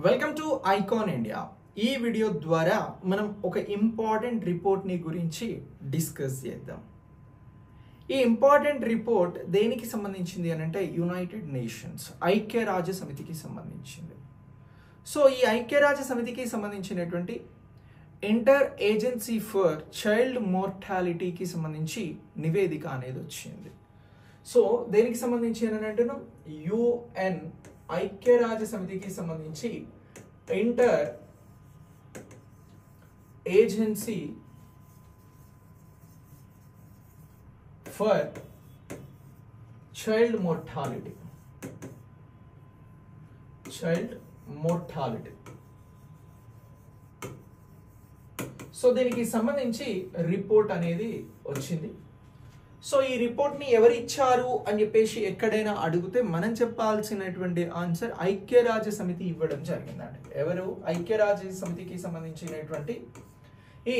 Welcome to icon India. ఈ video ద్వారా మనం ఒక ఇంపార్టెంట్ రిపోర్ట్ని గురించి డిస్కస్ చేద్దాం. ఈ ఇంపార్టెంట్ రిపోర్ట్ దేనికి సంబంధించింది అని అంటే యునైటెడ్ నేషన్స్ ఐక్యరాజ్య సమితికి సంబంధించింది. సో ఈ ఐక్యరాజ్య సమితికి సంబంధించినటువంటి ఇంటర్ ఏజెన్సీ ఫర్ చైల్డ్ మోర్టాలిటీకి సంబంధించి నివేదిక అనేది వచ్చింది. సో దేనికి సంబంధించి అని అంటున్నాం, యుఎన్ ఐక్యరాజ్య సమితికి సంబంధించి inter agency for child mortality so దీనికి సంబంధించి రిపోర్ట్ అనేది వచ్చింది. సో ఈ రిపోర్ట్ని ఎవరు ఇచ్చారు అని చెప్పేసి ఎక్కడైనా అడిగితే మనం చెప్పాల్సినటువంటి ఆన్సర్ ఐక్యరాజ్య సమితి ఇవ్వడం జరిగిందండి. ఎవరు? ఐక్యరాజ్య సమితికి సంబంధించినటువంటి ఈ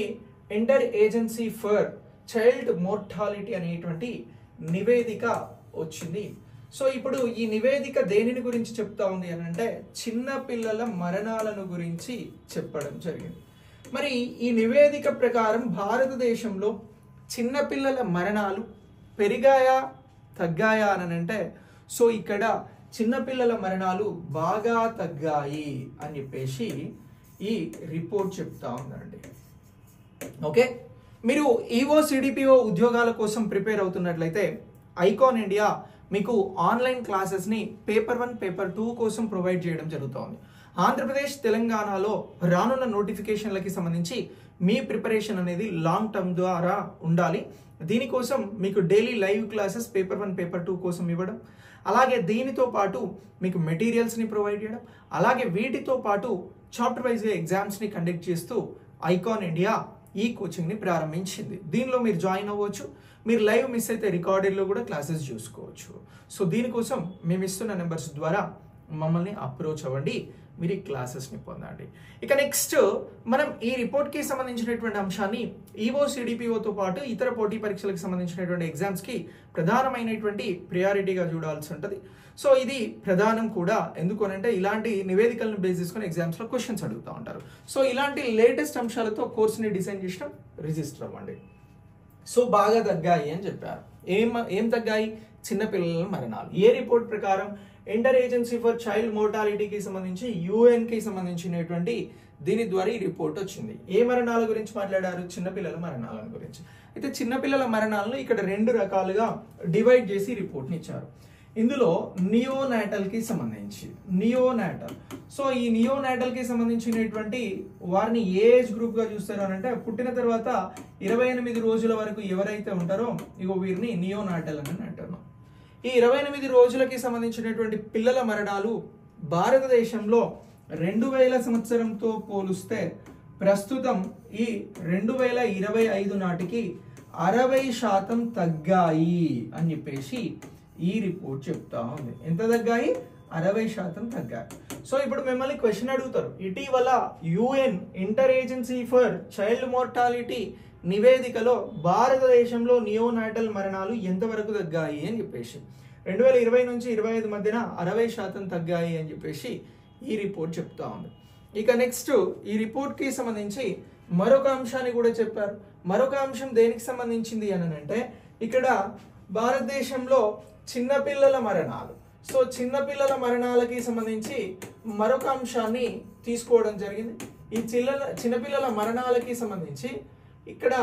inter agency for child mortality అనేటువంటి నివేదిక వచ్చింది. సో ఇప్పుడు ఈ నివేదిక దేనిని గురించి చెప్తా ఉంది అని అంటే చిన్న పిల్లల మరణాలను గురించి చెప్పడం జరిగింది. మరి ఈ నివేదిక ప్రకారం భారతదేశంలో చిన్నపిల్లల మరణాలు పెరిగాయా తగ్గాయా అని అంటే సో ఇక్కడ చిన్నపిల్లల మరణాలు బాగా తగ్గాయి అని చెప్పేసి ఈ రిపోర్ట్ చెప్తా ఉందండి. ఓకే, మీరు ఈఓ సిడిపిఓ ఉద్యోగాల కోసం ప్రిపేర్ అవుతున్నట్లయితే ఐకాన్ ఇండియా మీకు ఆన్లైన్ క్లాసెస్ని పేపర్ 1 పేపర్ 2 కోసం ప్రొవైడ్ చేయడం జరుగుతోంది. ఆంధ్రప్రదేశ్ తెలంగాణలో రానున్న నోటిఫికేషన్లకి సంబంధించి మీ ప్రిపరేషన్ అనేది లాంగ్ టర్మ్ ద్వారా ఉండాలి. దీనికోసం మీకు daily live classes paper 1 paper 2 కోసం ఇవ్వడం, అలాగే దీనితో పాటు మీకు మెటీరియల్స్ని ప్రొవైడ్ చేయడం, అలాగే వీటితో పాటు చాప్టర్ వైజ్గా ఎగ్జామ్స్ని కండక్ట్ చేస్తూ ఐకాన్ ఇండియా ఈ కోచింగ్ని ప్రారంభించింది. దీనిలో మీరు జాయిన్ అవ్వచ్చు. మీరు లైవ్ మిస్ అయితే రికార్డెడ్లో కూడా క్లాసెస్ చూసుకోవచ్చు. సో దీనికోసం మేము ఇస్తున్న నెంబర్స్ ద్వారా మమ్మల్ని అప్రోచ్ అవ్వండి, మీరు ఈ క్లాసెస్ని పొందండి. ఇక నెక్స్ట్ మనం ఈ రిపోర్ట్కి సంబంధించినటువంటి అంశాన్ని ఈఓ సిడిపిఓతో పాటు ఇతర పోటీ పరీక్షలకు సంబంధించినటువంటి ఎగ్జామ్స్కి ప్రధానమైనటువంటి ప్రియారిటీగా చూడాల్సి ఉంటుంది. సో ఇది ప్రధానం కూడా, ఎందుకనంటే ఇలాంటి నివేదికలను బేస్ చేసుకుని ఎగ్జామ్స్లో క్వశ్చన్స్ అడుగుతూ ఉంటారు. సో ఇలాంటి లేటెస్ట్ అంశాలతో కోర్సుని డిజైన్ చేసిన రిజిస్టర్ అవ్వండి. సో బాగా తగ్గాయి అని చెప్పారు. ఏం తగ్గాయి? చిన్నపిల్లల మరణాలు. ఏ రిపోర్ట్ ప్రకారం? ఇంటర్ ఏజెన్సీ ఫర్ చైల్డ్ మోర్టాలిటీకి సంబంధించి యుఎన్కి సంబంధించినటువంటి దీని ద్వారా ఈ రిపోర్ట్ వచ్చింది. ఏ మరణాల గురించి మాట్లాడారు? చిన్నపిల్లల మరణాల గురించి. అయితే చిన్నపిల్లల మరణాలను ఇక్కడ 2 రకాలుగా డివైడ్ చేసి రిపోర్ట్ని ఇచ్చారు. ఇందులో నియోనాటల్కి సంబంధించి నియోనాటల్. సో ఈ నియోనాటల్కి సంబంధించినటువంటి వారిని ఏ ఏజ్ గ్రూప్గా చూస్తారు అని అంటే పుట్టిన తర్వాత 28 రోజుల వరకు ఎవరైతే ఉంటారో ఇగో వీరిని నియోనాటల్ అని అంటున్నాం. ఈ 28 రోజులకి సంబంధించినటువంటి పిల్లల మరణాలు భారతదేశంలో 2000 సంవత్సరంతో పోలిస్తే ప్రస్తుతం ఈ 2025 నాటికి 60% తగ్గాయి అని చెప్పేసి ఈ రిపోర్ట్ చెప్తా ఉంది. ఎంత తగ్గాయి? 60% తగ్గాయి. సో ఇప్పుడు మిమ్మల్ని క్వశ్చన్ అడుగుతారు, ఇటీవల UN inter agency for child mortality నివేదికలో భారతదేశంలో నియోనాటల్ మరణాలు ఎంతవరకు తగ్గాయి అని చెప్పేసి 2020 నుంచి 25 మధ్యన 60% తగ్గాయి అని చెప్పేసి ఈ రిపోర్ట్ చెప్తా ఉంది. ఇక నెక్స్ట్ ఈ రిపోర్ట్కి సంబంధించి మరొక అంశాన్ని కూడా చెప్పారు. మరొక అంశం దేనికి సంబంధించింది అని అంటే ఇక్కడ భారతదేశంలో చిన్నపిల్లల మరణాలు. సో చిన్నపిల్లల మరణాలకి సంబంధించి మరొక అంశాన్ని తీసుకోవడం జరిగింది. ఈ చిన్నపిల్లల మరణాలకి సంబంధించి ఇక్కడ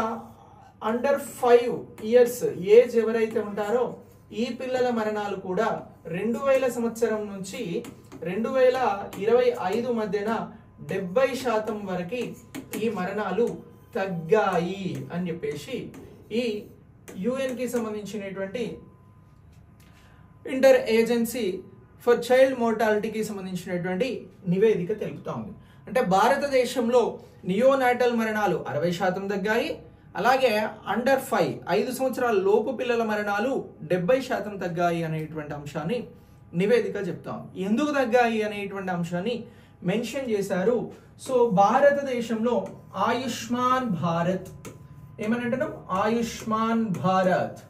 అండర్ 5 ఇయర్స్ ఏజ్ ఎవరైతే ఉంటారో ఈ పిల్లల మరణాలు కూడా 2000 సంవత్సరం నుంచి 2025 మధ్యన 70% వరకు ఈ మరణాలు తగ్గాయి అని చెప్పేసి ఈ యుఎన్కి సంబంధించినటువంటి ఇంటర్ ఏజెన్సీ ఫర్ చైల్డ్ మోర్టాలిటీకి సంబంధించినటువంటి నివేదిక తెలుపుతా ఉంది. అంటే భారతదేశంలో నియోనాటల్ మరణాలు 60% తగ్గాయి, అలాగే అండర్ 5 సంవత్సరాల లోపు పిల్లల మరణాలు 70% తగ్గాయి అనేటువంటి అంశాన్ని నివేదిక చెప్తాం. ఎందుకు తగ్గాయి అనేటువంటి అంశాన్ని మెన్షన్ చేశారు. సో భారతదేశంలో ఆయుష్మాన్ భారత్ ఆయుష్మాన్ భారత్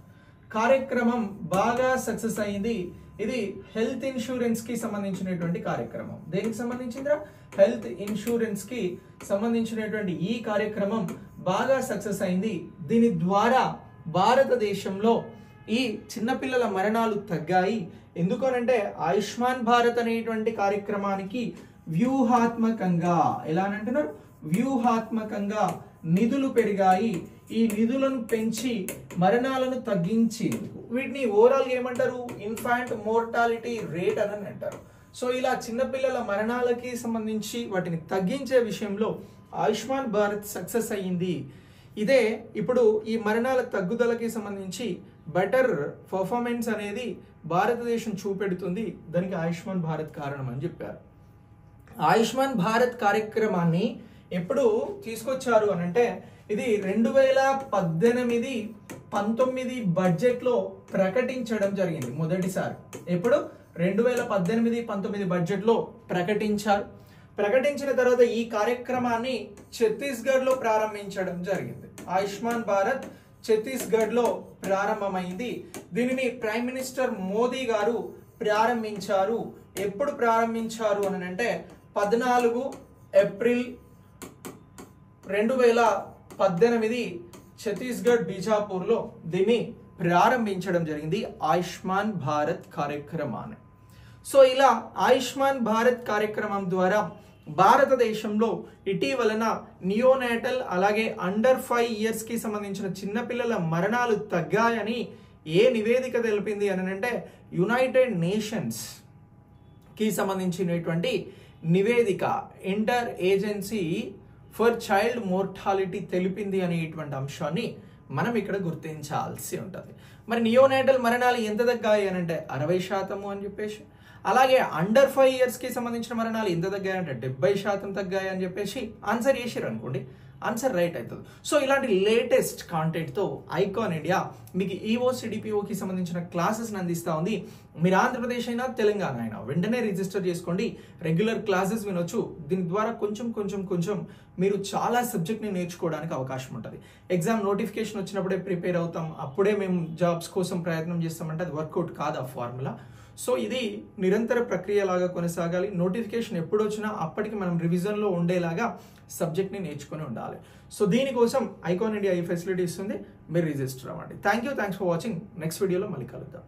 కార్యక్రమం బాగా సక్సెస్ అయింది. ఇది హెల్త్ ఇన్సూరెన్స్ కి సంబంధించినటువంటి కార్యక్రమం. దేనికి సంబంధించిందిరా? హెల్త్ ఇన్సూరెన్స్ కి సంబంధించినటువంటి ఈ కార్యక్రమం బాగా సక్సెస్ అయింది. దీని ద్వారా భారతదేశంలో ఈ చిన్నపిల్లల మరణాలు తగ్గాయి. ఎందుకనంటే ఆయుష్మాన్ భారత్ అనేటువంటి కార్యక్రమానికి వ్యూహాత్మకంగా, ఎలా అంటున్నారు, వ్యూహాత్మకంగా నిధులు పెరిగాయి. ఈ నిధులను పెంచి మరణాలను తగ్గించి, వీటిని ఓవరాల్ ఏమంటారు, ఇన్ఫాంట్ మోర్టాలిటీ రేట్ అని అంటారు. సో ఇలా చిన్నపిల్లల మరణాలకి సంబంధించి వాటిని తగ్గించే విషయంలో ఆయుష్మాన్ భారత్ సక్సెస్ అయ్యింది. ఇదే ఇప్పుడు ఈ మరణాల తగ్గుదలకి సంబంధించి బెటర్ పర్ఫార్మెన్స్ అనేది భారతదేశం చూపెడుతుంది. దానికి ఆయుష్మాన్ భారత్ కారణం అని చెప్పారు. ఆయుష్మాన్ భారత్ కార్యక్రమాన్ని ఎప్పుడు తీసుకొచ్చారు అని అంటే ఇది 2018-19 బడ్జెట్ లో ప్రకటించడం జరిగింది మొదటిసారి. ఎప్పుడు? 2018-19 బడ్జెట్ లో ప్రకటించారు. ప్రకటించిన తర్వాత ఈ కార్యక్రమాన్ని ఛత్తీస్గఢ్ లో ప్రారంభించడం జరిగింది. ఆయుష్మాన్ భారత్ ఛత్తీస్గఢ్ లో ప్రారంభమైంది. దీనిని ప్రైమ్ మినిస్టర్ మోదీ గారు ప్రారంభించారు. ఎప్పుడు ప్రారంభించారు అని అంటే 14 ఏప్రిల్ 2018 ఛత్తీస్గఢ్ బీజాపూర్ లో దీన్ని ప్రారంభించడం జరిగింది, ఆయుష్మాన్ భారత్ కార్యక్రమాన్ని. సో ఇలా ఆయుష్మాన్ భారత్ కార్యక్రమం ద్వారా భారతదేశంలో ఇటీవలన నియోనాటల్ అలాగే అండర్ 5 years కి సంబంధించిన చిన్నపిల్లల మరణాలు తగ్గాయని ఏ నివేదిక తెలిపింది అని అంటే యునైటెడ్ నేషన్స్ కి సంబంధించినటువంటి నివేదిక inter agency for child mortality తెలిపింది అనేటువంటి అంశాన్ని మనం ఇక్కడ గుర్తించాల్సి ఉంటుంది. మరి నియోనాటల్ మరణాలు ఎంత తగ్గాయి అని అంటే 60% అని చెప్పేసి, అలాగే అండర్ 5 years కి సంబంధించిన మరణాలు ఎంత తగ్గాయి అంటే 70% తగ్గాయి అని చెప్పేసి ఆన్సర్ చేసారు అనుకోండి, ఆన్సర్ రైట్ అవుతుంది. సో ఇలాంటి లేటెస్ట్ కాంటెంట్ తో ఐకాన్ ఇండియా మీకు ఈఓ సిడిపిఓకి సంబంధించిన క్లాసెస్ అందిస్తా ఉంది. మీరు ఆంధ్రప్రదేశ్ అయినా తెలంగాణ అయినా వెంటనే రిజిస్టర్ చేసుకోండి, రెగ్యులర్ క్లాసెస్ వినొచ్చు. దీని ద్వారా కొంచెం మీరు చాలా సబ్జెక్ట్ని నేర్చుకోవడానికి అవకాశం ఉంటుంది. ఎగ్జామ్ నోటిఫికేషన్ వచ్చినప్పుడే ప్రిపేర్ అవుతాం, అప్పుడే మేము జాబ్స్ కోసం ప్రయత్నం చేస్తామంటే అది వర్కౌట్ కాదు ఆ ఫార్ములా. సో ఇది నిరంతర ప్రక్రియ లాగా కొనసాగాలి. నోటిఫికేషన్ ఎప్పుడు వచ్చినా అప్పటికి మనం రివిజన్లో ఉండేలాగా సబ్జెక్ట్ని నేర్చుకుని ఉండాలి. సో దీనికోసం ఐకాన్ ఇండియా ఈ ఫెసిలిటీ ఇస్తుంది, మీరు రిజిస్టర్ అవ్వండి. Thanks for watching. నెక్స్ట్ వీడియోలో మళ్ళీ కలుద్దాం.